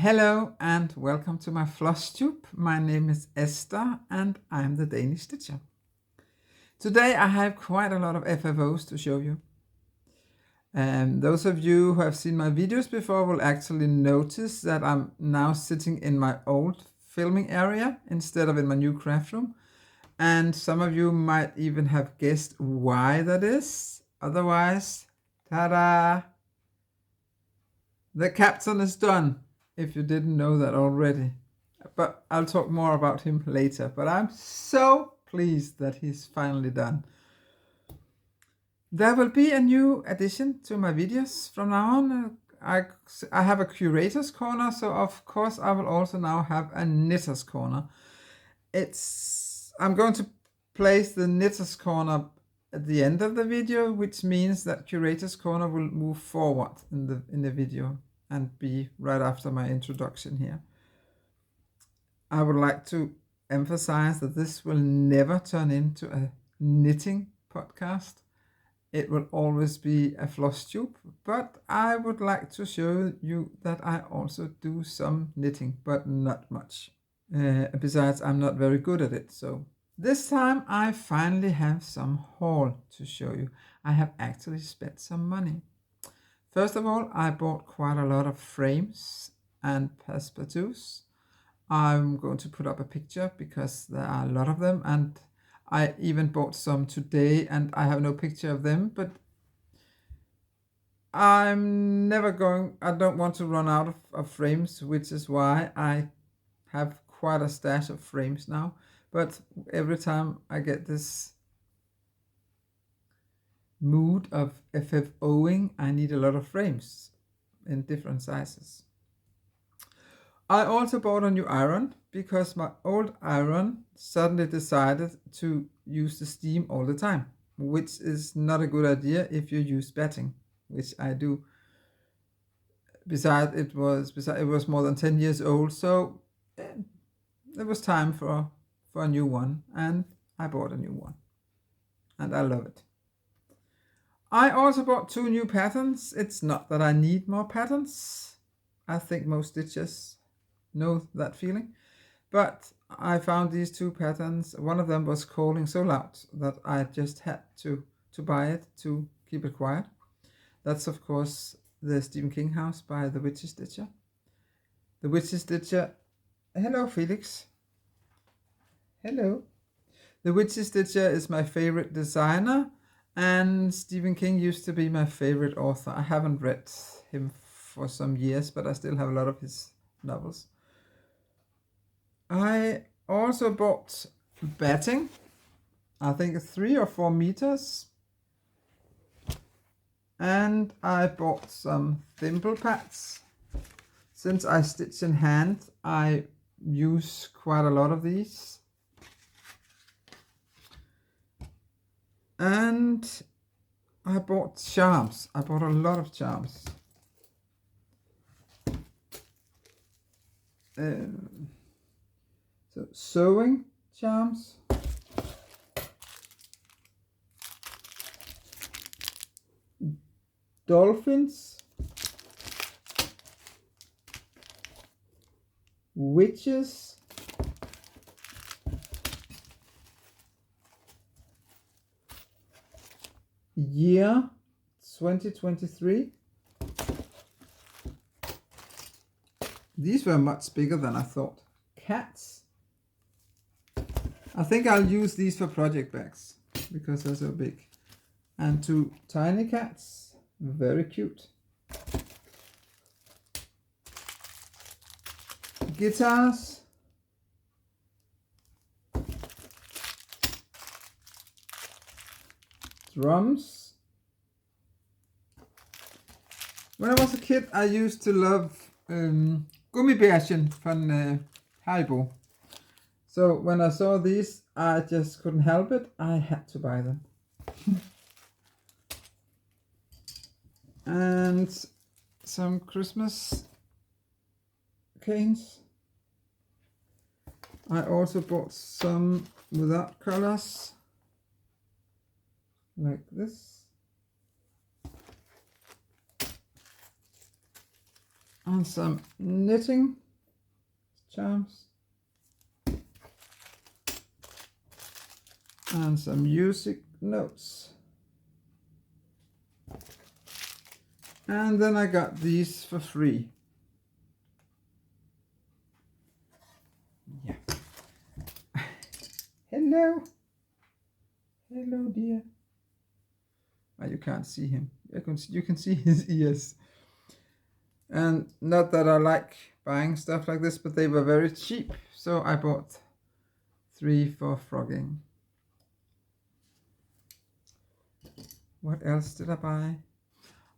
Hello and welcome to my Flosstube. My name is Esther and I'm the Danish Stitcher. Today I have quite a lot of FFOs to show you. Those of you who have seen my videos before will actually notice that I'm now sitting in my old filming area instead of in my new craft room. And some of you might even have guessed why that is. Otherwise, ta-da! The captain is done, if you didn't know that already. But I'll talk more about him later. But I'm so pleased that he's finally done. There will be a new addition to my videos from now on. I have a curator's corner, so of course I will also now have a knitter's corner. I'm going to place the knitter's corner at the end of the video, which means that curator's corner will move forward in the video and be right after my introduction here. I would like to emphasize that this will never turn into a knitting podcast. It will always be a Flosstube, but I would like to show you that I also do some knitting, but not much. Besides, I'm not very good at it, so this time I finally have some haul to show you. I have actually spent some money. First of all, I bought quite a lot of frames and passepartouts. I'm going to put up a picture because there are a lot of them, and I even bought some today and I have no picture of them, but I don't want to run out of frames, which is why I have quite a stash of frames now. But every time I get this mood of FFOing, I need a lot of frames in different sizes. I also bought a new iron because my old iron suddenly decided to use the steam all the time, which is not a good idea if you use batting, which I do. Besides, it was more than 10 years old, so it was time for a new one, and I bought a new one, and I love it. I also bought 2 new patterns. It's not that I need more patterns. I think most stitchers know that feeling, but I found these 2 patterns. One of them was calling so loud that I just had to buy it to keep it quiet. That's of course the Stephen King house by the Witchy Stitcher. The Witchy Stitcher, hello Felix. Hello. The Witchy Stitcher is my favorite designer, and Stephen King used to be my favorite author. I haven't read him for some years, but I still have a lot of his novels. I also bought batting, I think 3 or 4 meters. And I bought some thimble pads. Since I stitch in hand, I use quite a lot of these. And I bought charms. I bought a lot of charms. So sewing charms. Dolphins. Witches. Year 2023. These were much bigger than I thought. Cats. I think I'll use these for project bags because they're so big. And 2 tiny cats. Very cute. Guitars. Drums. When I was a kid, I used to love Gummibärchen from Haribo. So when I saw these, I just couldn't help it. I had to buy them. And some Christmas canes. I also bought some without colors, like this. and some knitting charms and some music notes. And then I got these for free. Yeah. Hello. Hello, dear. Oh, you can't see him. You can see his ears. And not that I like buying stuff like this, but they were very cheap. So I bought 3 for frogging. What else did I buy?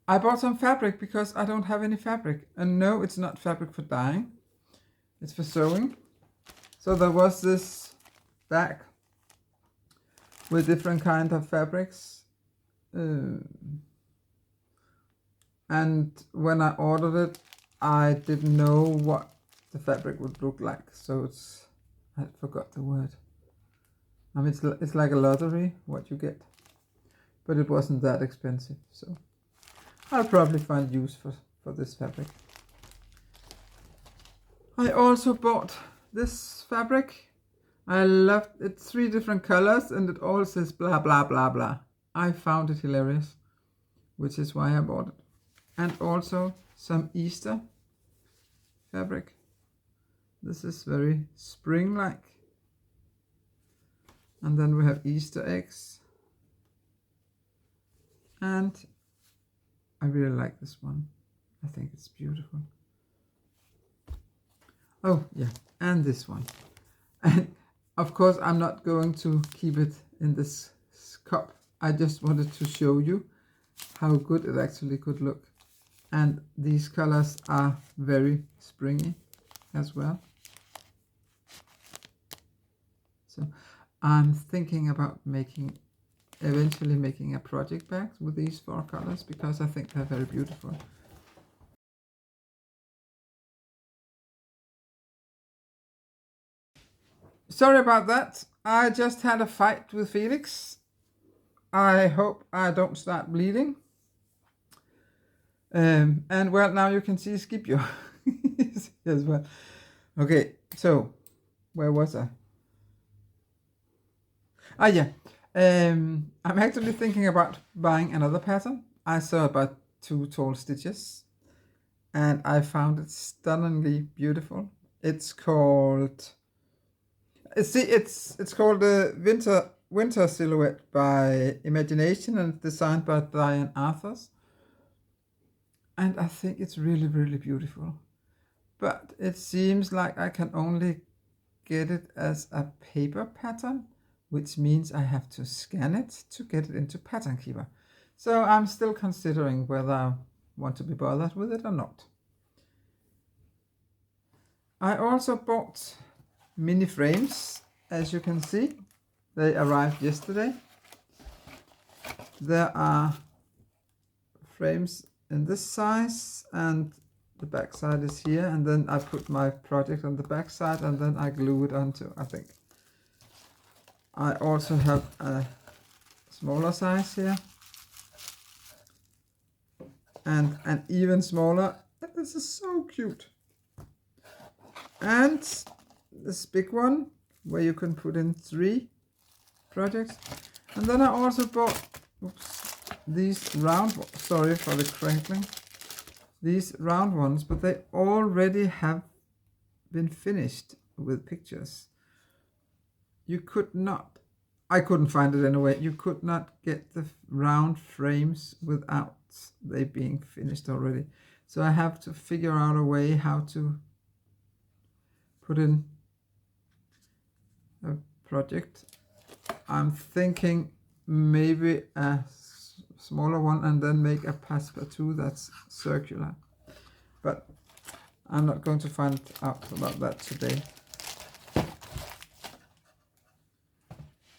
I bought some fabric because I don't have any fabric. And no, it's not fabric for dyeing. It's for sewing. So there was this bag with different kind of fabrics. And when I ordered it, I didn't know what the fabric would look like. So I forgot the word. I mean, it's like a lottery, what you get. But it wasn't that expensive, so I'll probably find use for this fabric. I also bought this fabric. I loved it. 3 different colors and it all says blah blah blah blah. I found it hilarious, which is why I bought it. And also some Easter fabric. This is very spring-like. And then we have Easter eggs. And I really like this one. I think it's beautiful. Oh, yeah, and this one. And of course, I'm not going to keep it in this cup. I just wanted to show you how good it actually could look. And these colors are very springy as well. So I'm thinking about eventually making a project bag with these 4 colors because I think they're very beautiful. Sorry about that. I just had a fight with Felix. I hope I don't start bleeding. And well, now you can see Scipio as well. Okay, so where was I? Ah, yeah. I'm actually thinking about buying another pattern. I saw about 2 tall stitches and I found it stunningly beautiful. It's called it's called the Winter Silhouette by Imagination and designed by Diane Arthurs. And I think it's really, really beautiful. But it seems like I can only get it as a paper pattern, which means I have to scan it to get it into Pattern Keeper. So I'm still considering whether I want to be bothered with it or not. I also bought mini frames, as you can see. They arrived yesterday. There are frames in this size and the back side is here, and then I put my project on the back side and then I glue it onto, I think. I also have a smaller size here and an even smaller. This is so cute. And this big one where you can put in 3 projects. And then I also bought these round, sorry for the crinkling, these round ones, but they already have been finished with pictures. You could not, I couldn't find it anyway, you could not get the round frames without they being finished already. So I have to figure out a way how to put in a project. I'm thinking maybe a smaller one and then make a passepartout that's circular. But I'm not going to find out about that today.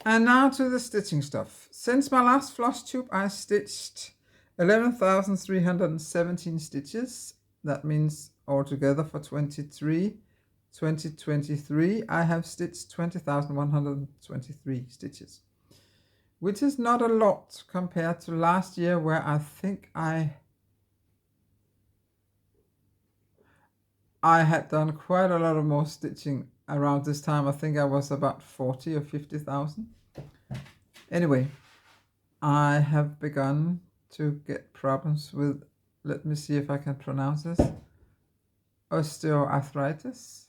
And now to the stitching stuff. Since my last Flosstube, I stitched 11,317 stitches. That means altogether for 2023, I have stitched 20,123 stitches, which is not a lot compared to last year, where I think I I had done quite a lot of more stitching around this time. I think I was about 40 or 50,000. Anyway, I have begun to get problems with, let me see if I can pronounce this, osteoarthritis.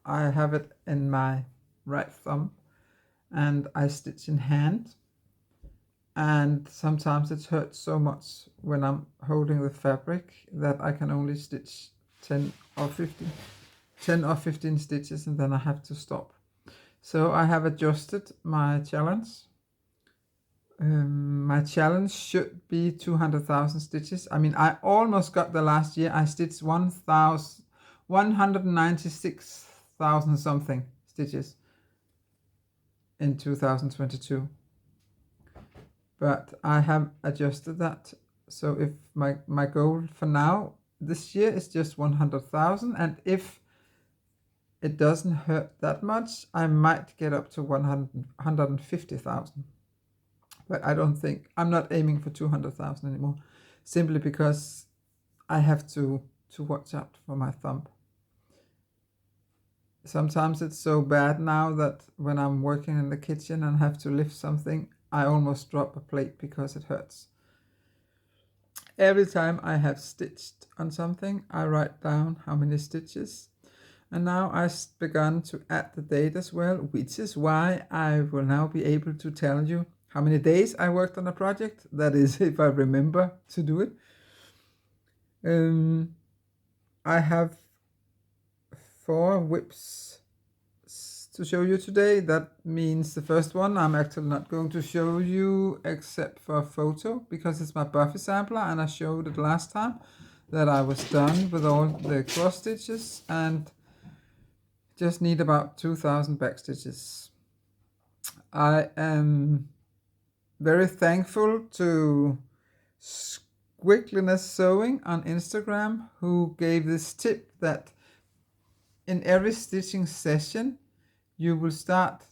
I have it in my right thumb and I stitch in hand, and sometimes it hurts so much when I'm holding the fabric that I can only stitch 10 or 15 stitches, and then I have to stop. So I have adjusted my challenge. My challenge should be 200,000 stitches. I mean, I almost got the last year. I stitched 196,000 something stitches in 2022. But I have adjusted that. So if my goal for now, this year, is just 100,000. And if it doesn't hurt that much, I might get up to 150,000. But I don't think, I'm not aiming for 200,000 anymore, simply because I have to watch out for my thumb. Sometimes it's so bad now that when I'm working in the kitchen and have to lift something, I almost drop a plate because it hurts. Every time I have stitched on something, I write down how many stitches. And now I've begun to add the date as well, which is why I will now be able to tell you how many days I worked on a project. That is, if I remember to do it. I have 4 whips to show you today. That means the first one I'm actually not going to show you except for a photo, because it's my Buffy sampler, and I showed it last time that I was done with all the cross stitches and just need about 2,000 back stitches. I am very thankful to Squiggliness Sewing on Instagram, who gave this tip that in every stitching session you will start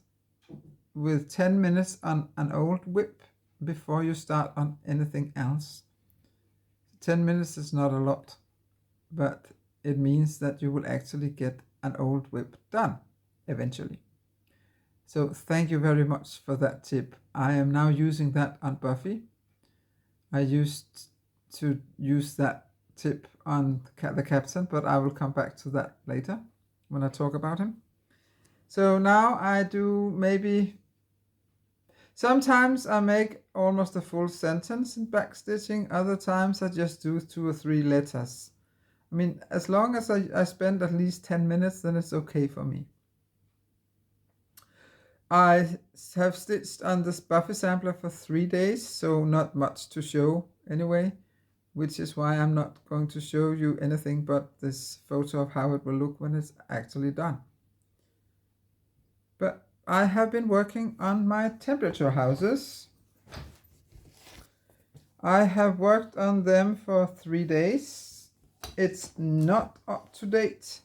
with 10 minutes on an old whip before you start on anything else. 10 minutes is not a lot, but it means that you will actually get an old whip done eventually. So thank you very much for that tip. I am now using that on Buffy. I used to use that tip on the captain, but I will come back to that later when I talk about him. So now I do maybe, sometimes I make almost a full sentence in back stitching. Other times I just do 2 or 3 letters. I mean, as long as I spend at least 10 minutes, then it's okay for me. I have stitched on this Buffy sampler for 3 days, so not much to show anyway, which is why I'm not going to show you anything but this photo of how it will look when it's actually done. But I have been working on my temperature houses. I have worked on them for 3 days. It's not up to date,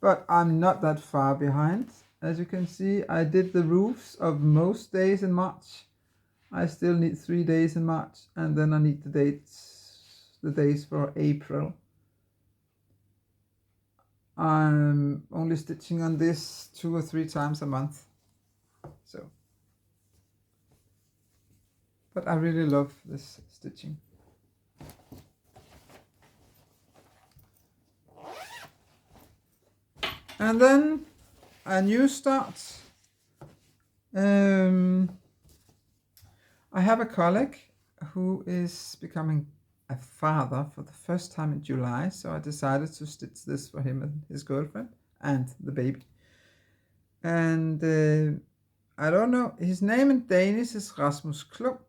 but I'm not that far behind. As you can see, I did the roofs of most days in March. I still need 3 days in March, and then I need the days for April. I'm only stitching on this 2 or 3 times a month. So, but I really love this stitching. And then a new start. I have a colleague who is becoming a father for the first time in July, so I decided to stitch this for him and his girlfriend and the baby. And I don't know, his name in Danish is Rasmus Klump,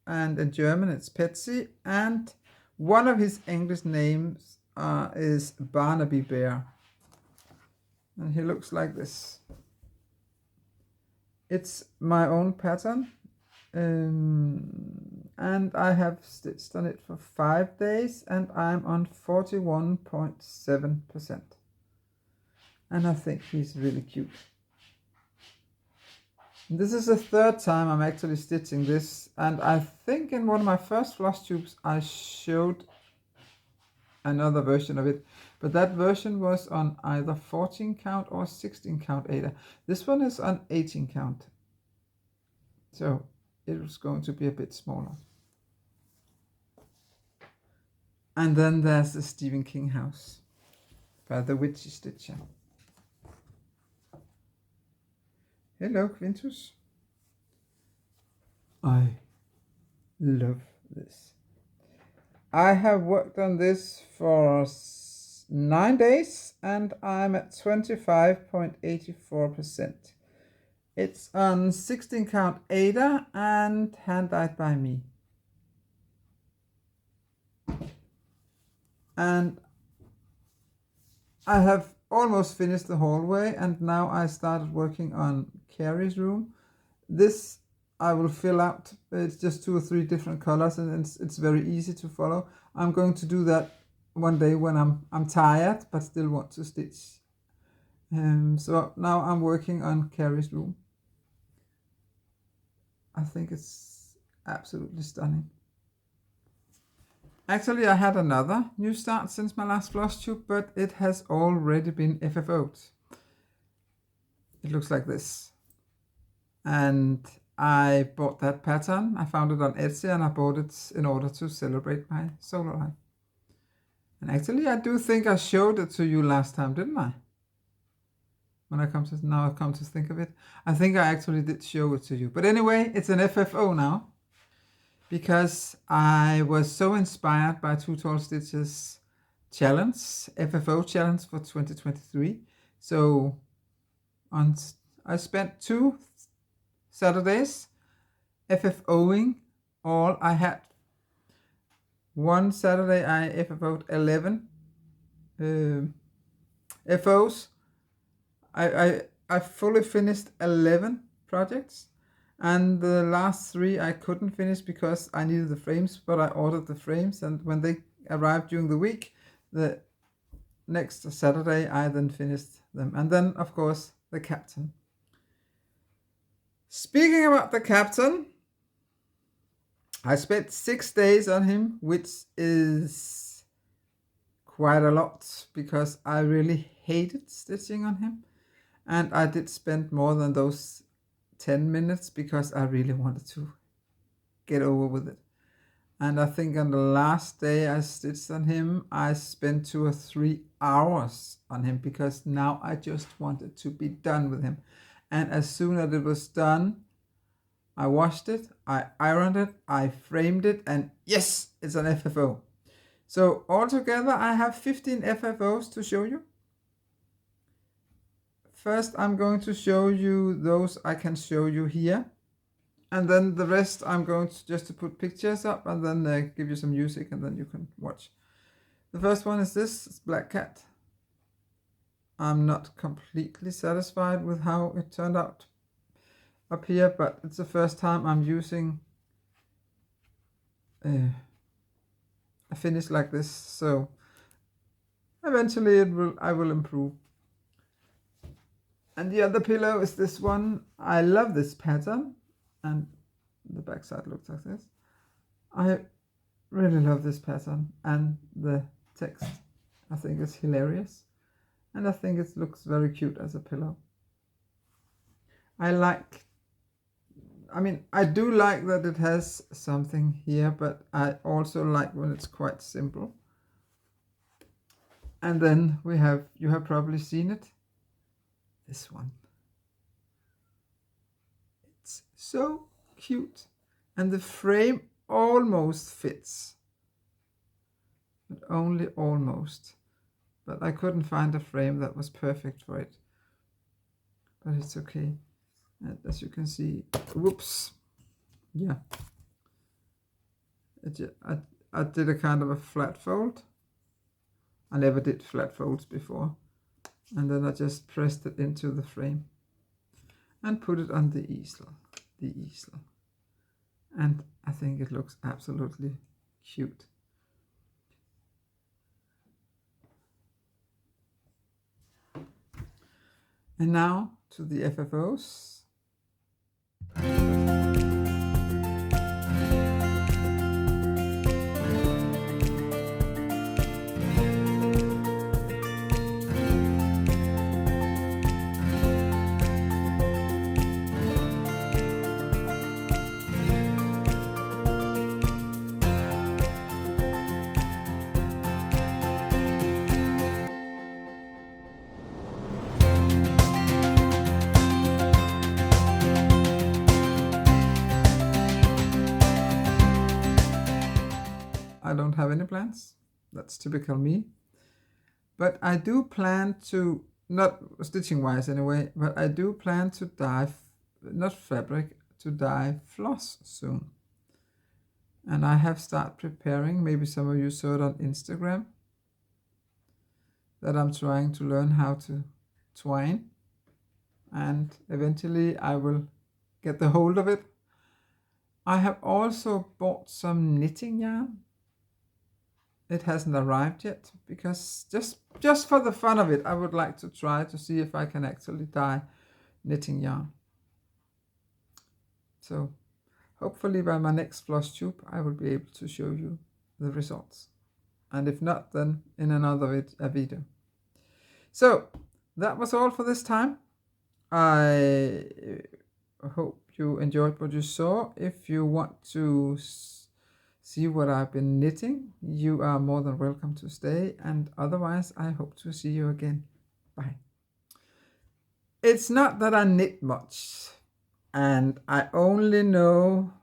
and in German it's Petsy, and one of his English names is Barnaby Bear. And he looks like this. It's my own pattern, and I have stitched on it for 5 days, and I'm on 41.7%. And I think he's really cute. This is the 3rd time I'm actually stitching this, and I think in one of my first floss tubes I showed another version of it, but that version was on either 14 count or 16 count Ada. This one is on 18 count, so it was going to be a bit smaller. And then there's the Stephen King house by the Witchy Stitcher. Hello, Quintus. I love this. I have worked on this for 9 days and I'm at 25.84%. It's on 16 count Ada and hand-dyed by me. And I have almost finished the hallway, and now I started working on Carrie's room. This I will fill out. It's just 2 or 3 different colors, and it's very easy to follow. I'm going to do that one day when I'm tired but still want to stitch. So now I'm working on Carrie's room. I think it's absolutely stunning. Actually, I had another new start since my last Flosstube, but it has already been FFO'd. It looks like this. And I bought that pattern. I found it on Etsy and I bought it in order to celebrate my solo life. And actually, I do think I showed it to you last time, didn't I? Now I come to think of it. I think I actually did show it to you. But anyway, it's an FFO now, because I was so inspired by Too Tall Stitches challenge, FFO challenge for 2023. So I spent 2 Saturdays FFOing all I had. One Saturday I FFO'd 11 FOs. I fully finished 11 projects. And the last 3 I couldn't finish because I needed the frames, but I ordered the frames, and when they arrived during the week, the next Saturday I then finished them. And then, of course, the captain. Speaking about the captain, I spent 6 days on him, which is quite a lot because I really hated stitching on him. And I did spend more than those 10 minutes because I really wanted to get over with it. And I think on the last day I stitched on him, I spent 2 or 3 hours on him because now I just wanted to be done with him. And as soon as it was done, I washed it, I ironed it, I framed it, and yes, it's an FFO. So altogether I have 15 FFOs to show you. First, I'm going to show you those I can show you here. And then the rest, I'm going to just put pictures up and then give you some music and then you can watch. The first one is this, it's Black Cat. I'm not completely satisfied with how it turned out up here, but it's the first time I'm using a finish like this. So eventually I will improve. And the other pillow is this one. I love this pattern, and the back side looks like this. I really love this pattern, and the text I think is hilarious, and I think it looks very cute as a pillow. I do like that it has something here, but I also like when it's quite simple. And then you have probably seen it, this one. It's so cute, and the frame almost fits, but only almost. But I couldn't find a frame that was perfect for it, but it's okay. And as you can see, whoops, yeah, I did a kind of a flat fold. I never did flat folds before. And then I just pressed it into the frame and put it on the easel. And I think it looks absolutely cute. And now to the FFOs. have any plans. That's typical me. But I do plan to, not stitching wise anyway, but I do plan to dye, not fabric, to dye floss soon. And I have started preparing, maybe some of you saw it on Instagram, that I'm trying to learn how to twine. And eventually I will get the hold of it. I have also bought some knitting yarn. It hasn't arrived yet because just for the fun of it, I would like to try to see if I can actually dye knitting yarn. So hopefully by my next Flosstube, I will be able to show you the results. And if not, then in another video. So that was all for this time. I hope you enjoyed what you saw. If you want to see what I've been knitting, you are more than welcome to stay. And otherwise, I hope to see you again. Bye. It's not that I knit much, and I only know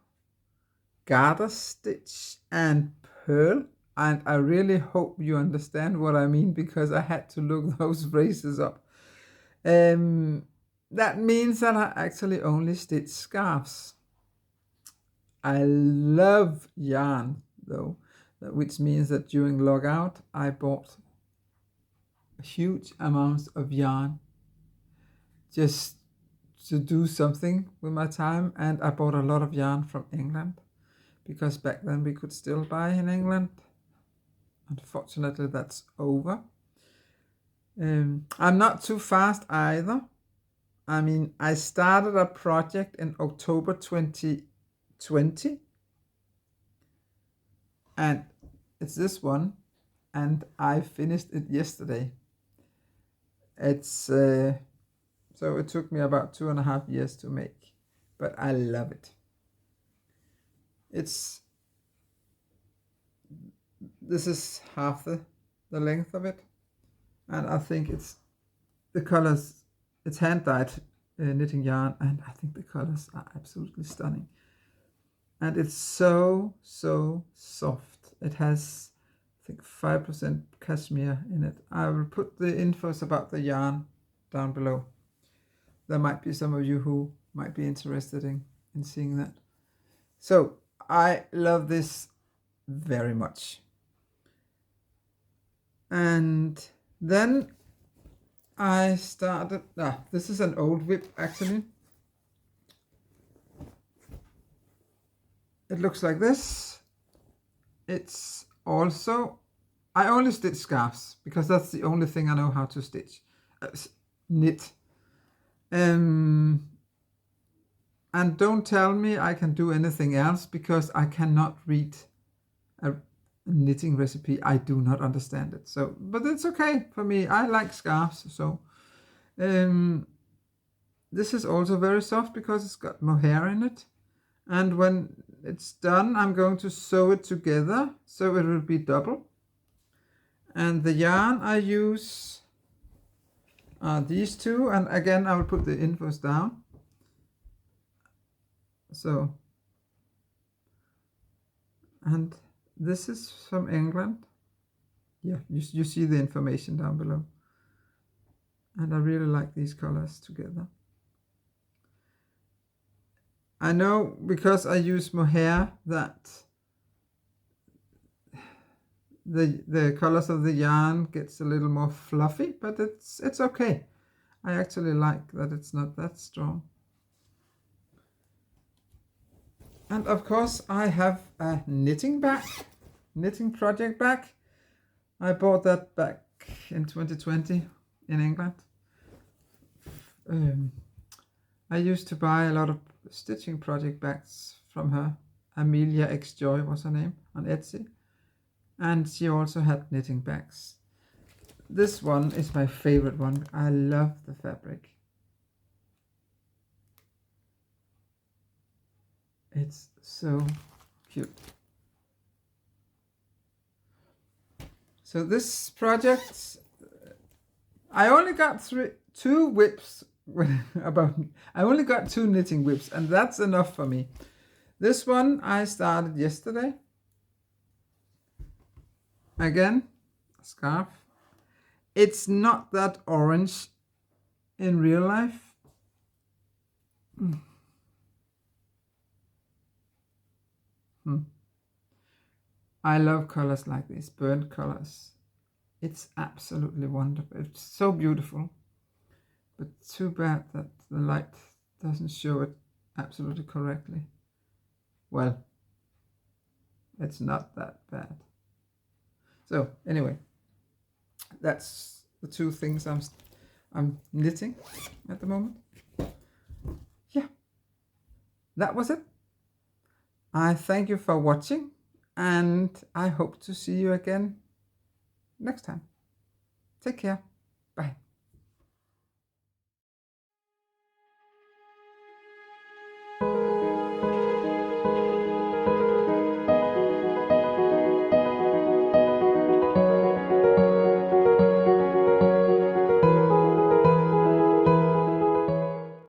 garter stitch and purl, and I really hope you understand what I mean, because I had to look those phrases up. That means that I actually only stitch scarves. I love yarn though, which means that during logout I bought huge amounts of yarn just to do something with my time, and I bought a lot of yarn from England because back then we could still buy in England. Unfortunately, that's over. I'm not too fast either. I mean, I started a project in October 2020, and it's this one, and I finished it yesterday. It's so it took me about 2.5 years to make, but I love it. This is half the length of it, and I think it's the colors. It's hand dyed knitting yarn, and I think the colors are absolutely stunning. And it's so soft. It has, I think, 5% cashmere in it. I will put the infos about the yarn down below. There might be some of you who might be interested in seeing that. So I love this very much. And then I started, this is an old whip actually. It looks like this. It's also, I only stitch scarves because that's the only thing I know how to stitch, knit. And don't tell me I can do anything else, because I cannot read a knitting recipe. I do not understand it. So, but it's okay for me. I like scarves. So this is also very soft because it's got mohair in it. And when it's done, I'm going to sew it together so it will be double. And the yarn I use are these two, and again I will put the infos down. So, and this is from England. Yeah, you see the information down below. And I really like these colors together. I know because I use mohair that the colors of the yarn gets a little more fluffy, but it's okay. I actually like that it's not that strong. And of course I have a knitting project bag. I bought that back in 2020 in England. I used to buy a lot of stitching project bags from her. Amelia X Joy was her name on Etsy. And she also had knitting bags. This one is my favorite one. I love the fabric. It's so cute. So this project, I only got two whips. I only got 2 knitting whips, and that's enough for me. This one I started yesterday. Again, scarf. It's not that orange in real life. I love colors like this, burnt colors. It's absolutely wonderful. It's so beautiful. But too bad that the light doesn't show it absolutely correctly. Well, it's not that bad. So anyway, that's the two things I'm knitting at the moment. Yeah, that was it. I thank you for watching, and I hope to see you again next time. Take care. Bye.